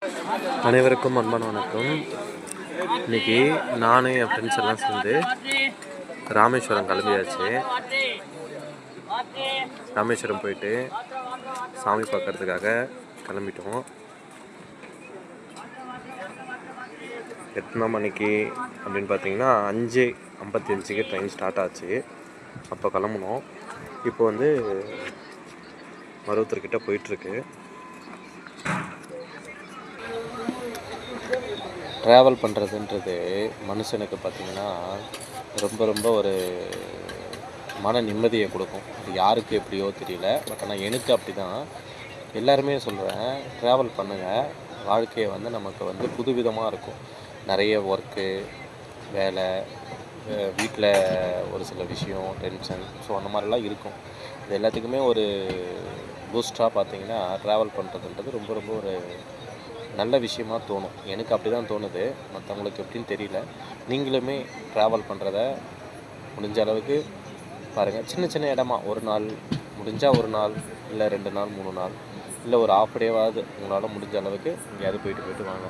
அனைவருக்கும் அன்பான வணக்கம். இன்றைக்கி நான் என் ஃப்ரெண்ட்ஸ் எல்லாம் சேர்ந்து ராமேஸ்வரம் கிளம்பியாச்சு. ராமேஸ்வரம் போயிட்டு சாமி பார்க்கறதுக்காக கிளம்பிட்டோம். 8 மணிக்கு அப்படின்னு பார்த்தீங்கன்னா 5:55 ட்ரெயின் ஸ்டார்ட் ஆச்சு. அப்போ கிளம்புனோம். இப்போ மருவத்தூர்கிட்ட போயிட்டுருக்கு. ட்ராவல் பண்ணுறதுன்றது மனுஷனுக்கு பார்த்திங்கன்னா ரொம்ப ஒரு மன நிம்மதியை கொடுக்கும். அது யாருக்கு எப்படியோ தெரியல, பட் ஆனால் எனக்கு அப்படி தான். எல்லாருமே சொல்கிறேன், ட்ராவல் பண்ணுங்கள். வாழ்க்கையை நமக்கு புதுவிதமாக இருக்கும். நிறைய ஒர்க்கு, வேலை, வீட்டில் ஒரு சில விஷயம், டென்ஷன், ஸோ அந்த மாதிரிலாம் இருக்கும். இது எல்லாத்துக்குமே ஒரு பூஸ்டாக பார்த்திங்கன்னா ட்ராவல் பண்ணுறதுன்றது ரொம்ப ஒரு நல்ல விஷயமாக தோணும். எனக்கு அப்படி தான் தோணுது. மற்றவங்களுக்கு எப்படின்னு தெரியல. நீங்களுமே ட்ராவல் பண்ணுறத முடிஞ்ச அளவுக்கு பாருங்கள். சின்ன இடமா ஒரு நாள் முடிஞ்சால், ஒரு நாள் இல்லை 2 நாள் 3 நாள் இல்லை ஒரு ½ டேவாவது உங்களால் முடிஞ்ச அளவுக்கு எங்கேயாவது போயிட்டு வாங்க.